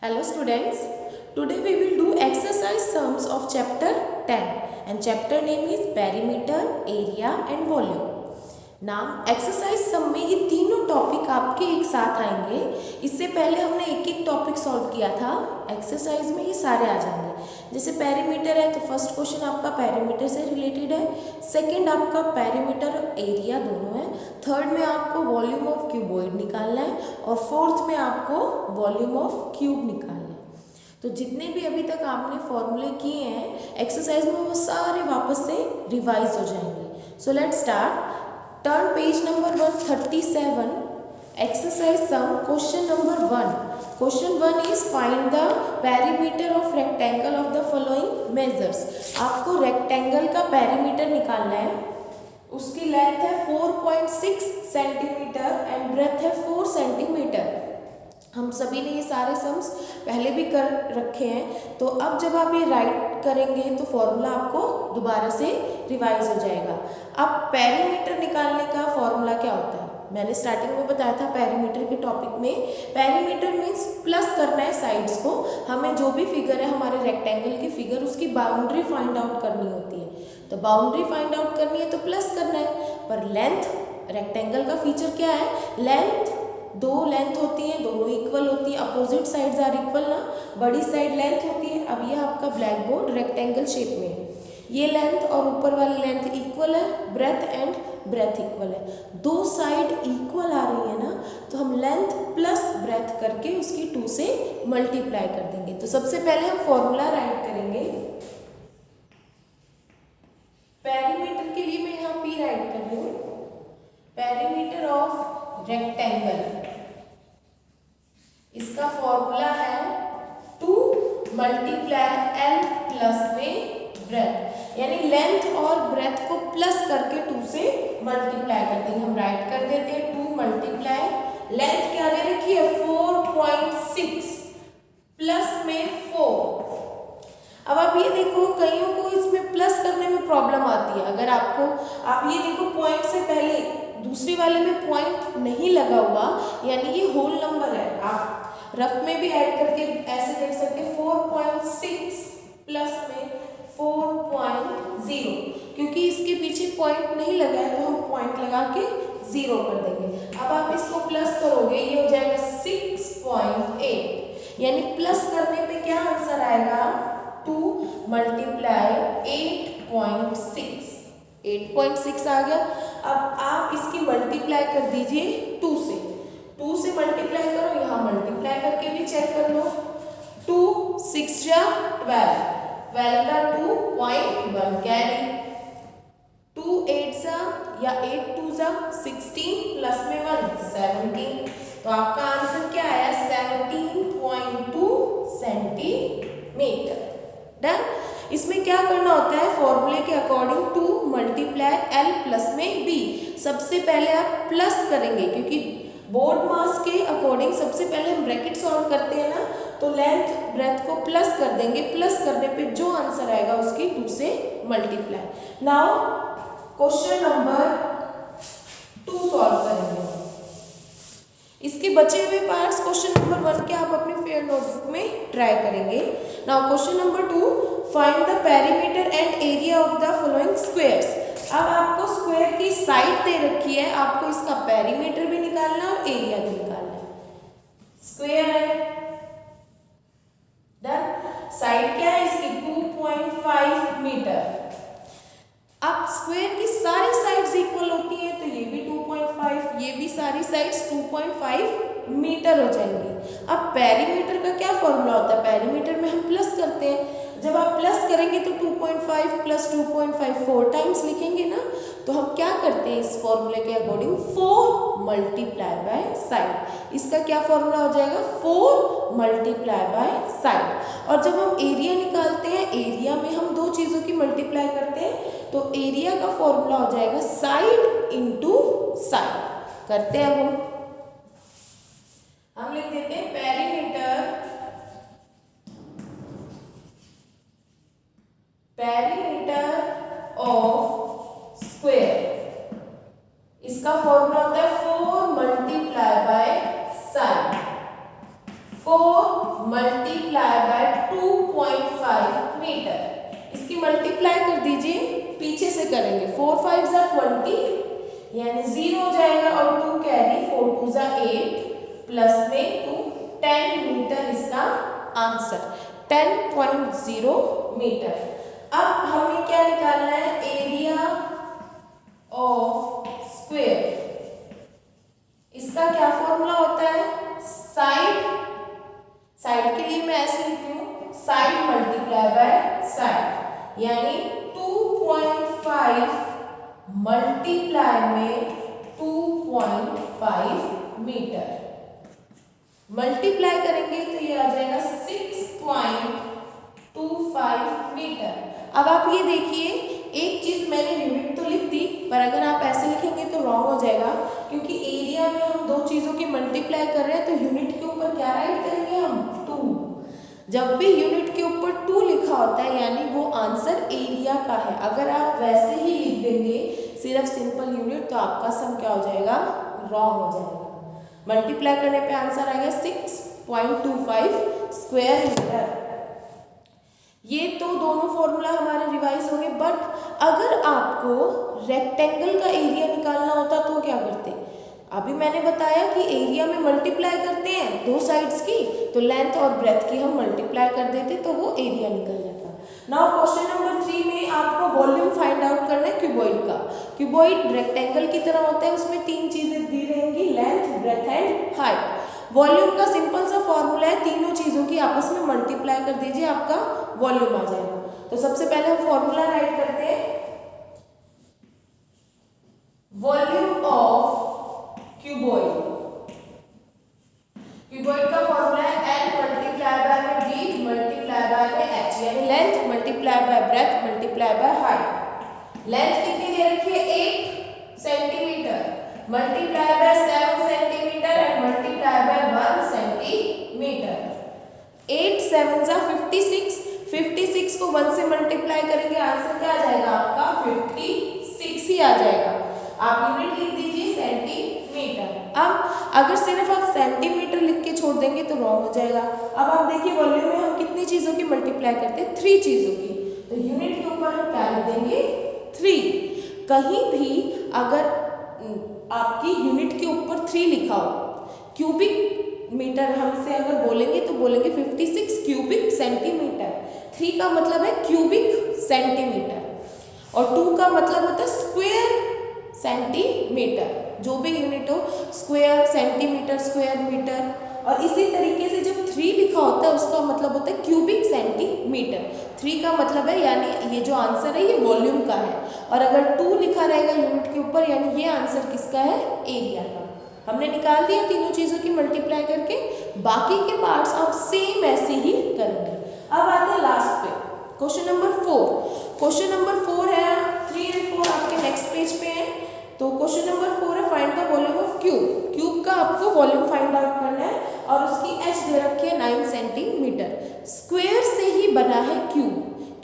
Hello students, today we will do exercise sums of chapter 10 and chapter name is perimeter, area and volume. नाम exercise some में ये तीनों topic आपके एक साथ आएंगे। इससे पहले हमने एक एक टॉपिक सॉल्व किया था, एक्सरसाइज में ये सारे आ जाएंगे। जैसे पेरीमीटर है तो फर्स्ट क्वेश्चन आपका पेरीमीटर से रिलेटेड है, सेकंड आपका पेरीमीटर एरिया दोनों है, थर्ड में आपको वॉल्यूम ऑफ क्यूबॉइड निकालना है और फोर्थ में आपको वॉल्यूम ऑफ क्यूब निकालना है। तो जितने भी अभी तक आपने फॉर्मूले किए हैं एक्सरसाइज में वो सारे वापस से रिवाइज हो जाएंगे। So let's start. Turn page number 137, exercise sum, question number 1. Question 1 is find the perimeter of rectangle of the following measures. आपको rectangle का perimeter निकालना है। उसकी लेंथ है 4.6 सेंटीमीटर एंड ब्रेथ है 4 सेंटीमीटर। हम सभी ने ये सारे सम्स पहले भी कर रखे हैं, तो अब जब आप ये राइट करेंगे तो फॉर्मूला आपको दोबारा से रिवाइज हो जाएगा। अब पेरीमीटर निकालने का फॉर्मूला क्या होता है, मैंने स्टार्टिंग में बताया था पेरीमीटर के टॉपिक में। पेरीमीटर मीन्स प्लस करना है साइड्स को। हमें जो भी फिगर है हमारे रेक्टेंगल की फिगर, उसकी बाउंड्री फाइंड आउट करनी होती है। तो बाउंड्री फाइंड आउट करनी है तो प्लस करना है। पर लेंथ, रेक्टेंगल का फीचर क्या है, लेंथ, दो लेंथ होती है, दोनों इक्वल होती है, अपोजिट साइड्स आर इक्वल ना, बड़ी साइड लेंथ होती है। अब ये आपका ब्लैक बोर्ड रेक्टेंगल शेप में है, ये लेंथ और ऊपर वाली लेंथ इक्वल है, ब्रेथ एंड ब्रेथ इक्वल है, दो साइड इक्वल आ रही है ना, तो हम लेंथ प्लस ब्रेथ करके उसकी 2 से मल्टीप्लाई कर देंगे। तो सबसे पहले हम फॉर्मूला राइट करेंगे। पेरीमीटर के लिए मैं यहाँ P राइट कर रही हूँ, पेरीमीटर ऑफ रेक्टेंगल, इसका फॉर्मूला है 2 मल्टीप्लाई L प्लस में ब्रेथ, यानी लेंथ और ब्रेथ को प्लस करके 2 से मल्टीप्लाई कर देंगे। हम राइट कर देते हैं 2 मल्टीप्लाई, लेंथ क्या दे रखी है 4.6 प्लस में 4। अब आप ये देखो, कईयों को इसमें प्लस करने में प्रॉब्लम आती है। अगर आपको, आप ये देखो पॉइंट से पहले दूसरी वाले में पॉइंट नहीं लगा हुआ, यानी ये होल नंबर है, आप रफ में भी ऐड करके ऐसे देख सकते हैं 4.6 प्लस में 4.0, क्योंकि इसके पीछे पॉइंट नहीं लगा है तो हम पॉइंट लगा के 0 कर देंगे। अब आप इसको प्लस करोगे, ये हो जाएगा 6.8, यानी प्लस करने पे क्या आंसर आएगा 2 मल्टीप्लाई 8.6, 8.6 आ गया। अब आप इसकी मल्टीप्लाई कर दीजिए 2 से, 2 से मल्टीप्लाई करो, यहाँ मल्टीप्लाई करके भी चेक कर लो, 2 6 जा 12, 12 का 2 0.1 कैरी, 2 8 जा या 8 2 जा 16 प्लस में 1 17। तो आपका आंसर क्या आया 17.2 सेंटीमीटर। डन। इसमें क्या करना होता है, फॉर्मूले के अकॉर्डिंग 2 मल्टीप्लाई L प्लस में B। सबसे पहले आप प्लस करेंगे, क्योंकि बोर्ड मास के अकॉर्डिंग सबसे पहले हम ब्रैकेट सॉल्व करते हैं ना, तो लेंथ ब्रेथ को प्लस कर देंगे, प्लस करने पे जो आंसर आएगा उसकी 2 से multiply. Now question number 2 solve करेंगे। इसके बचे हुए पार्ट्स क्वेश्चन नंबर 1 के आप अपने फेयर नोटबुक में ट्राई करेंगे। Now question number 2, find the perimeter and area of the following squares. अब आपको स्क्वायर की साइड दे रखी है, आपको इसका पेरीमीटर भी निकालना है और एरिया भी निकालना है। स्क्वायर है, डन। साइड क्या है इसकी 2.5 मीटर। अब स्क्वायर की सारी साइड्स इक्वल होती हैं, तो ये भी 2.5, ये भी सारी साइड्स 2.5 मीटर हो जाएंगी। अब पेरीमीटर का क्या फॉर्मूला होता है, पेरीमीटर में हम प्लस करते हैं। जब आप प्लस करेंगे तो 2.5 प्लस 2.5 4 टाइम्स लिखेंगे ना, तो हम क्या करते हैं इस फॉर्मूले के अकॉर्डिंग 4 मल्टीप्लाई बाय साइड। इसका क्या फॉर्मूला हो जाएगा 4 मल्टीप्लाई बाय साइड। और जब हम एरिया निकालते हैं, एरिया में हम दो चीज़ों की मल्टीप्लाई करते हैं, तो एरिया का फॉर्मूला हो जाएगा साइड इंटू साइड। करते हैं हम लिख देते हैं पेरीमीटर ऑफ स्क्वायर, इसका फॉर्मूला होता है 4 multiply by side. 4 multiply by 2.5 metre. इसकी मल्टीप्लाई कर दीजिए, पीछे से करेंगे। 4 5 जा 20 यानी 0 हो जाएगा और 2 कैरी 4 2 जा 8 प्लस में 2 10 मीटर इसका आंसर 10.0 मीटर। अब हमें क्या निकालना है? Area of square. इसका क्या फॉर्मूला होता है? साइड के लिए मैं ऐसे लिखती हूँ, साइड मल्टीप्लाई बाय साइड, यानी 2.5 मल्टीप्लाई में 2.5 मीटर। मल्टीप्लाई करेंगे तो ये आ जाएगा 6.25 मीटर। अब आप ये देखिए, एक चीज मैंने यूनिट तो लिख दी, पर अगर आप ऐसे लिखेंगे तो रॉन्ग हो जाएगा, क्योंकि एरिया में हम दो चीजों की मल्टीप्लाई कर रहे हैं तो यूनिट के ऊपर क्या राइट करेंगे हम? 2। जब भी यूनिट के ऊपर 2 लिखा होता है यानी वो आंसर एरिया का है। अगर आप वैसे ही लिख देंगे सिर्फ सिंपल यूनिट तो आपका सम क्या हो जाएगा? रॉन्ग हो जाएगा। मल्टीप्लाई करने पे आंसर आएगा 6.25 स्क्वायर मीटर। ये तो दोनों फॉर्मूला हमारे रिवाइज होंगे, बट अगर आपको रेक्टेंगल का एरिया निकालना होता तो क्या करते? अभी मैंने बताया कि एरिया में मल्टीप्लाई करते हैं दो साइड्स की, तो लेंथ और ब्रेथ की हम मल्टीप्लाई कर देते तो वो एरिया निकल जाता। नाउ क्वेश्चन नंबर 3 में आपको वॉल्यूम फाइंड आउट करना है क्यूबॉइड का। क्यूबॉइड रेक्टेंगल की तरह होता है, उसमें 3 चीजें दी रहेंगी, length, breadth and height. Volume का सिंपल सा फॉर्मूला है, तीनों चीजों की आपस में मल्टीप्लाई कर दीजिए, आपका वॉल्यूम आ जाएगा। तो सबसे पहले हम फॉर्मूला राइट करते हैं। वॉल्यूम ऑफ क्यूबॉइड, क्यूबॉइड का फॉर्मूला है L मल्टीप्लाई बाय में D मल्टीप्लाई बाय में H, यानी length multiply by breath multiply by height. Length कितनी दे रखी है? 8 centimetre multiply by 7 centimetre and multiply by 1 centimetre. 8 7 जा 56, 56 को 1 से मल्टीप्लाई करेंगे, आंसर क्या आ जाएगा आपका? 56 ही आ जाएगा। आप यूनिट लिख दीजिए सेंटीमीटर। अब अगर सिर्फ आप सेंटीमीटर लिख के छोड़ देंगे तो रॉन्ग हो जाएगा। अब आप देखिए वॉल्यूम में हम कितनी चीजों की मल्टीप्लाई करते हैं? 3 चीजों की। तो यूनिट के ऊपर हम क्या लिख देंगे? 3। कहीं भी अगर आपकी यूनिट के ऊपर 3 लिखा हो, क्यूबिक मीटर हमसे अगर बोलेंगे तो बोलेंगे 56 क्यूबिक सेंटीमीटर। 3 का मतलब है क्यूबिक सेंटीमीटर और 2 का मतलब होता है स्क्वायर सेंटीमीटर। जो भी यूनिट हो, स्क्वायर सेंटीमीटर, स्क्वायर मीटर। और इसी तरीके से जब 3 लिखा होता है उसका मतलब होता है क्यूबिक सेंटीमीटर। 3 का मतलब है यानी ये जो आंसर है ये वॉल्यूम का है, और अगर 2 लिखा रहेगा यूनिट के ऊपर यानी ये आंसर किसका है? एरिया का। हमने निकाल दिया तीनों चीज़ों की मल्टीप्लाई करके। बाकी के पार्ट्स आप सेम ऐसे ही करेंगे। अब आते हैं लास्ट पे, क्वेश्चन नंबर 4। क्वेश्चन नंबर 4 है, 3 और 4 आपके नेक्स्ट पेज पे है। तो क्वेश्चन नंबर 4 है, find the volume of cube. Cube का आपको वॉल्यूम फाइंड आउट करना है और उसकी एच दे रखी है 9 सेंटीमीटर। स्क्वायर से ही बना है क्यूब।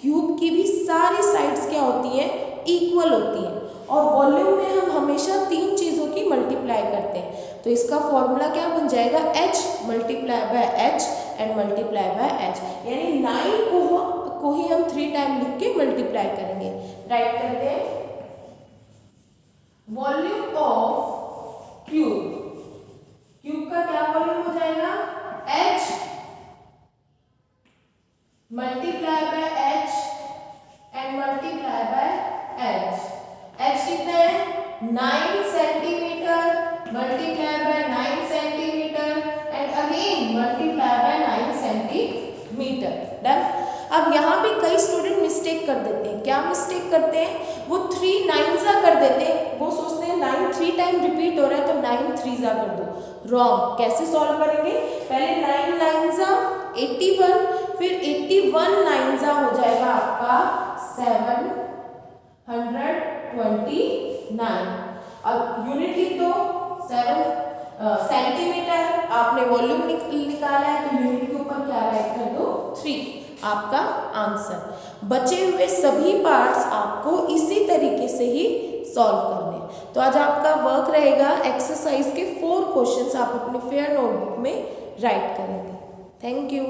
क्यूब की भी सारी साइड्स क्या होती हैं? इक्वल होती हैं। और वॉल्यूम में हम हमेशा 3 चीज़ों की मल्टीप्लाई करते हैं। तो इसका फॉर्मूला क्या बन जाएगा? h multiply by h and multiply by h, यानी 9 को ही हम 3 टाइम लिख के मल्टीप्लाई करेंगे। राइट करते हैं, वॉल्यूम ऑफ क्यूब। क्यूब का क्या वॉल्यूम हो जाएगा? h multiply by h and multiply by h। h कितना है? 9 centimetre multiply by 9 centimetre and again multiply by 9 centimetre. Done. अब यहाँ भी कई स्टूडेंट मिस्टेक कर देते हैं। क्या मिस्टेक करते हैं? वो 3 9 सा कर देते हैं। वो सोचते हैं 9 3 टाइम रिपीट हो रहा है तो 9 3 सा कर दो। रॉन्ग। कैसे सॉल्व करेंगे? पहले 9 9 सा 81, फिर 81 9 सा हो जाएगा आपका 729। अब यूनिट लिख दो 7 सेंटीमीटर। आपने वॉल्यूम निकाला है तो यूनिट के ऊपर क्या राइट कर दो? 3। आपका आंसर। बचे हुए सभी पार्ट्स आपको इसी तरीके से ही सॉल्व करने। तो आज आपका वर्क रहेगा एक्सरसाइज के 4 क्वेश्चंस आप अपने फेयर नोटबुक में राइट करेंगे। Thank you.